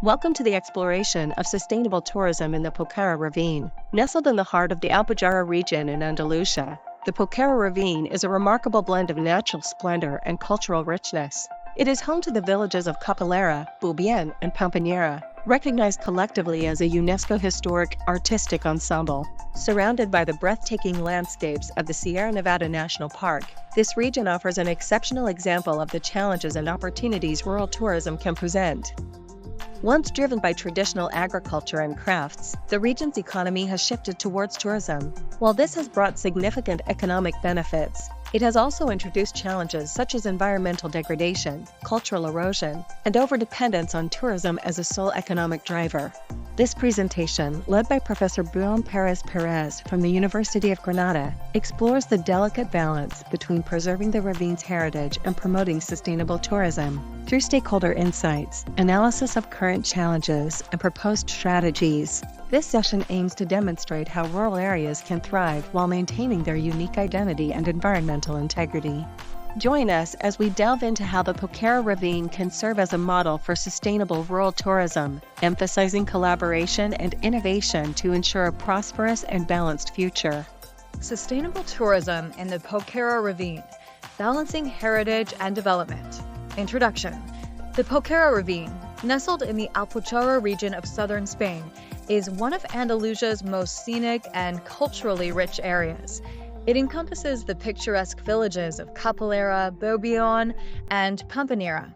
Welcome to the exploration of sustainable tourism in the Poqueira Ravine. Nestled in the heart of the Alpujarra region in Andalusia, the Poqueira Ravine is a remarkable blend of natural splendor and cultural richness. It is home to the villages of Poqueira, Ravine, and Pampinera, recognized collectively as a UNESCO Historic Artistic Ensemble. Surrounded by the breathtaking landscapes of the Sierra Nevada National Park, this region offers an exceptional example of the challenges and opportunities rural tourism can present. Once driven by traditional agriculture and crafts, the region's economy has shifted towards tourism. While this has brought significant economic benefits, it has also introduced challenges such as environmental degradation, cultural erosion, and overdependence on tourism as a sole economic driver. This presentation, led by Professor Bruno Perez from the University of Granada, explores the delicate balance between preserving the ravine's heritage and promoting sustainable tourism. Through stakeholder insights, analysis of current challenges, and proposed strategies, this session aims to demonstrate how rural areas can thrive while maintaining their unique identity and environmental integrity. Join us as we delve into how the Poqueira Ravine can serve as a model for sustainable rural tourism, emphasizing collaboration and innovation to ensure a prosperous and balanced future. Sustainable tourism in the Poqueira Ravine, balancing heritage and development. Introduction. The Poqueira Ravine, nestled in the Alpujarra region of southern Spain, is one of Andalusia's most scenic and culturally rich areas. It encompasses the picturesque villages of Poqueira, Ravine, and Pampinera,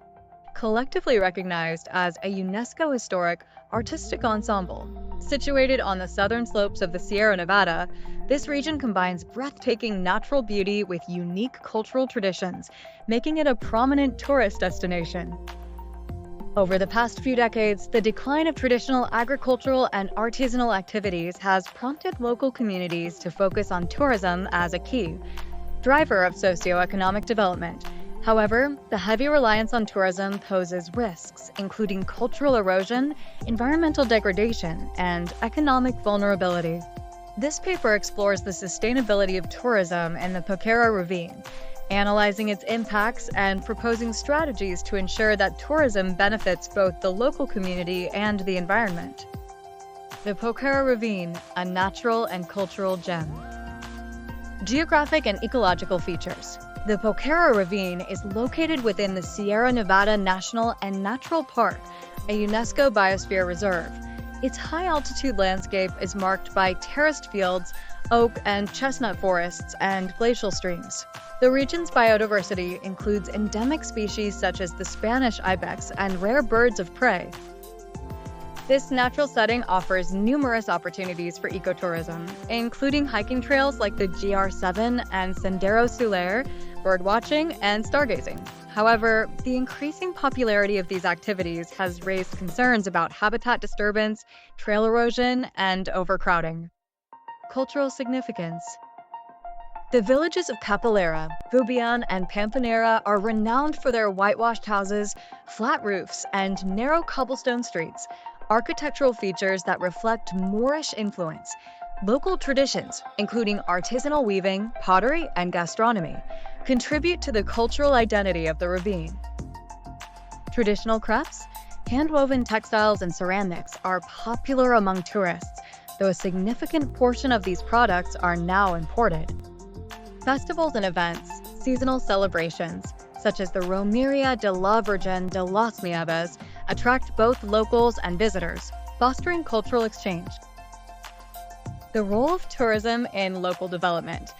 collectively recognized as a UNESCO Historic Artistic Ensemble. Situated on the southern slopes of the Sierra Nevada, this region combines breathtaking natural beauty with unique cultural traditions, making it a prominent tourist destination. Over the past few decades, the decline of traditional agricultural and artisanal activities has prompted local communities to focus on tourism as a key driver of socioeconomic development. However, the heavy reliance on tourism poses risks, including cultural erosion, environmental degradation, and economic vulnerability. This paper explores the sustainability of tourism in the Poqueira Ravine, analyzing its impacts and proposing strategies to ensure that tourism benefits both the local community and the environment. The Poqueira Ravine, a natural and cultural gem. Geographic and ecological features. The Poqueira Ravine is located within the Sierra Nevada National and Natural Park, a UNESCO Biosphere Reserve. Its high-altitude landscape is marked by terraced fields, oak and chestnut forests, and glacial streams. The region's biodiversity includes endemic species such as the Spanish ibex and rare birds of prey. This natural setting offers numerous opportunities for ecotourism, including hiking trails like the GR7 and Sendero Soler, birdwatching, and stargazing. However, the increasing popularity of these activities has raised concerns about habitat disturbance, trail erosion, and overcrowding. Cultural significance. The villages of Poqueira, Ravine, and Pampinera are renowned for their whitewashed houses, flat roofs, and narrow cobblestone streets, architectural features that reflect Moorish influence. Local traditions, including artisanal weaving, pottery, and gastronomy, contribute to the cultural identity of the ravine. Traditional crafts, hand-woven textiles, and ceramics are popular among tourists, though a significant portion of these products are now imported. Festivals and events, seasonal celebrations, such as the Romeria de la Virgen de las Nieves, attract both locals and visitors, fostering cultural exchange. The role of tourism in local development.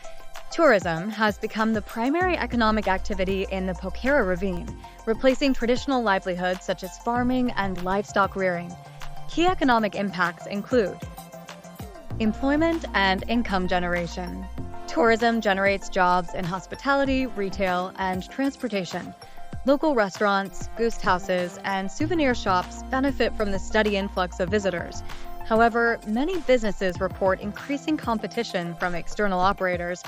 Tourism has become the primary economic activity in the Poqueira Ravine, replacing traditional livelihoods such as farming and livestock rearing. Key economic impacts include employment and income generation. Tourism generates jobs in hospitality, retail, and transportation. Local restaurants, ghost houses, and souvenir shops benefit from the steady influx of visitors. However, many businesses report increasing competition from external operators.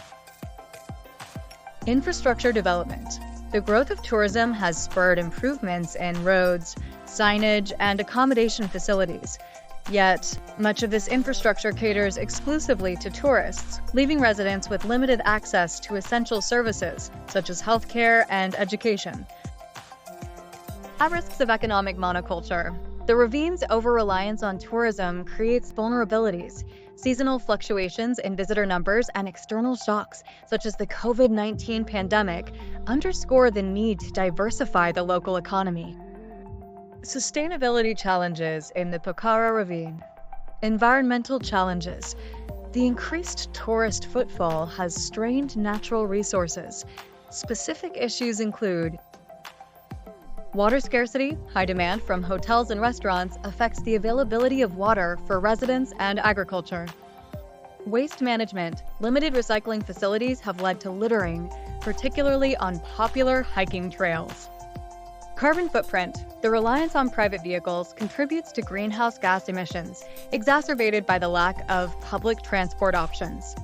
Infrastructure development. The growth of tourism has spurred improvements in roads, signage, and accommodation facilities. Yet, much of this infrastructure caters exclusively to tourists, leaving residents with limited access to essential services, such as healthcare and education. At risks of economic monoculture. The ravine's over-reliance on tourism creates vulnerabilities. Seasonal fluctuations in visitor numbers and external shocks, such as the COVID-19 pandemic, underscore the need to diversify the local economy. Sustainability challenges in the Poqueira Ravine. Environmental challenges. The increased tourist footfall has strained natural resources. Specific issues include water scarcity. High demand from hotels and restaurants affects the availability of water for residents and agriculture. Waste management. Limited recycling facilities have led to littering, particularly on popular hiking trails. Carbon footprint. The reliance on private vehicles contributes to greenhouse gas emissions, exacerbated by the lack of public transport options.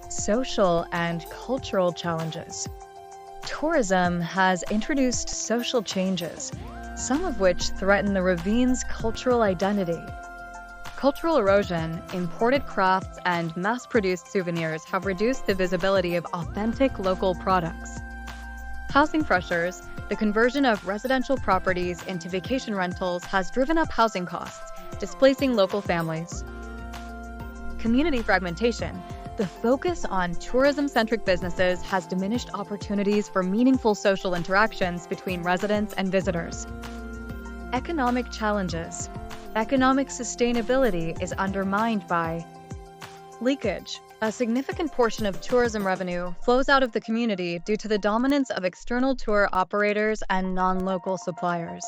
Social and cultural challenges. Tourism has introduced social changes, some of which threaten the ravine's cultural identity. Cultural erosion, imported crafts, and mass-produced souvenirs have reduced the visibility of authentic local products. Housing pressures. The conversion of residential properties into vacation rentals has driven up housing costs, displacing local families. Community fragmentation. The focus on tourism-centric businesses has diminished opportunities for meaningful social interactions between residents and visitors. Economic challenges. Economic sustainability is undermined by leakage. A significant portion of tourism revenue flows out of the community due to the dominance of external tour operators and non-local suppliers.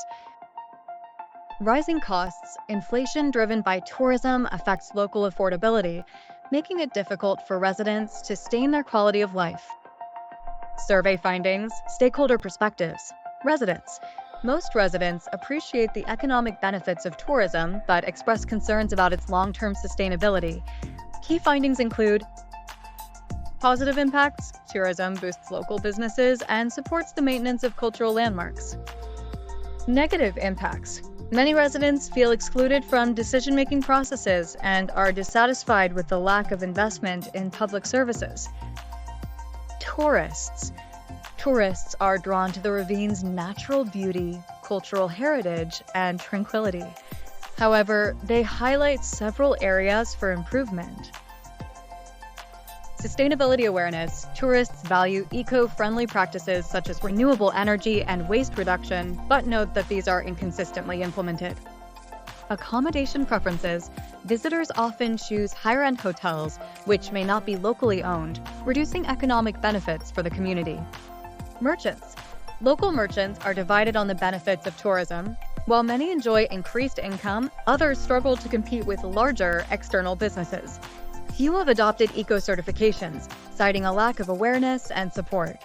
Rising costs. Inflation driven by tourism affects local affordability, making it difficult for residents to sustain their quality of life. Survey findings, stakeholder perspectives. Residents. Most residents appreciate the economic benefits of tourism but express concerns about its long-term sustainability. Key findings include positive impacts. Tourism boosts local businesses and supports the maintenance of cultural landmarks. Negative impacts. Many residents feel excluded from decision-making processes and are dissatisfied with the lack of investment in public services. Tourists. Tourists are drawn to the ravine's natural beauty, cultural heritage, and tranquility. However, they highlight several areas for improvement. Sustainability awareness. Tourists value eco-friendly practices such as renewable energy and waste reduction, but note that these are inconsistently implemented. Accommodation preferences. Visitors often choose higher-end hotels, which may not be locally owned, reducing economic benefits for the community. Merchants. Local merchants are divided on the benefits of tourism. While many enjoy increased income, others struggle to compete with larger external businesses. Few have adopted eco-certifications, citing a lack of awareness and support.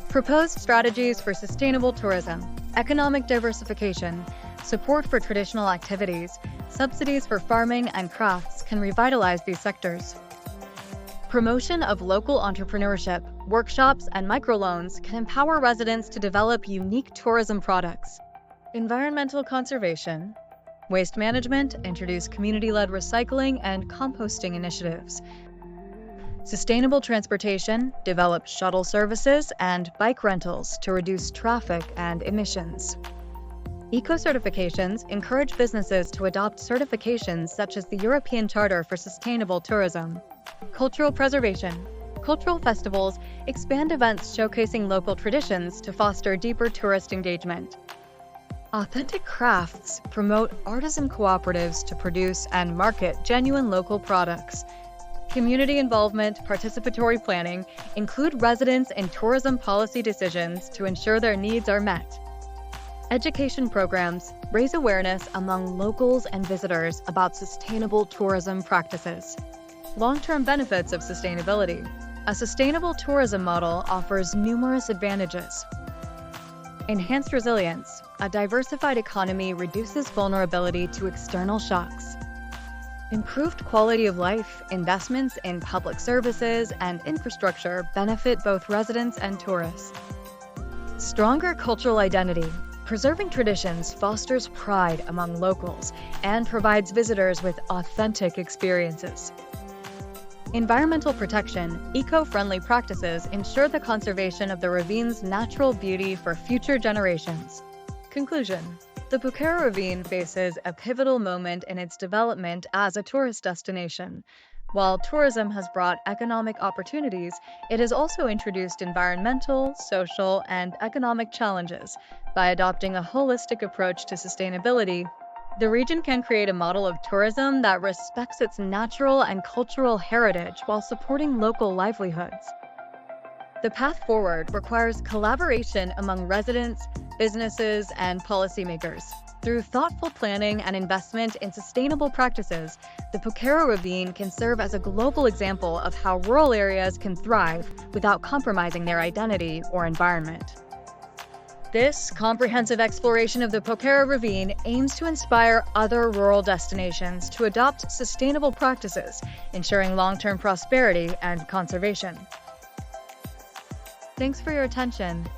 Proposed strategies for sustainable tourism. Economic diversification. Support for traditional activities. Subsidies for farming and crafts can revitalize these sectors. Promotion of local entrepreneurship. Workshops and microloans can empower residents to develop unique tourism products. Environmental conservation. Waste management. Introduce community-led recycling and composting initiatives. Sustainable transportation. Develop shuttle services and bike rentals to reduce traffic and emissions. Eco-certifications encourage businesses to adopt certifications such as the European Charter for Sustainable Tourism. Cultural preservation. Cultural festivals expand events showcasing local traditions to foster deeper tourist engagement. Authentic crafts promote artisan cooperatives to produce and market genuine local products. Community involvement, participatory planning include residents in tourism policy decisions to ensure their needs are met. Education programs raise awareness among locals and visitors about sustainable tourism practices. Long-term benefits of sustainability. A sustainable tourism model offers numerous advantages. Enhanced resilience. A diversified economy reduces vulnerability to external shocks. Improved quality of life. Investments in public services and infrastructure benefit both residents and tourists. Stronger cultural identity. Preserving traditions fosters pride among locals and provides visitors with authentic experiences. Environmental protection. Eco-friendly practices ensure the conservation of the ravine's natural beauty for future generations. Conclusion. The Poqueira Ravine faces a pivotal moment in its development as a tourist destination. While tourism has brought economic opportunities, it has also introduced environmental, social, and economic challenges. By adopting a holistic approach to sustainability, the region can create a model of tourism that respects its natural and cultural heritage while supporting local livelihoods. The path forward requires collaboration among residents, businesses, and policymakers. Through thoughtful planning and investment in sustainable practices, the Poqueira Ravine can serve as a global example of how rural areas can thrive without compromising their identity or environment. This comprehensive exploration of the Poqueira Ravine aims to inspire other rural destinations to adopt sustainable practices, ensuring long-term prosperity and conservation. Thanks for your attention,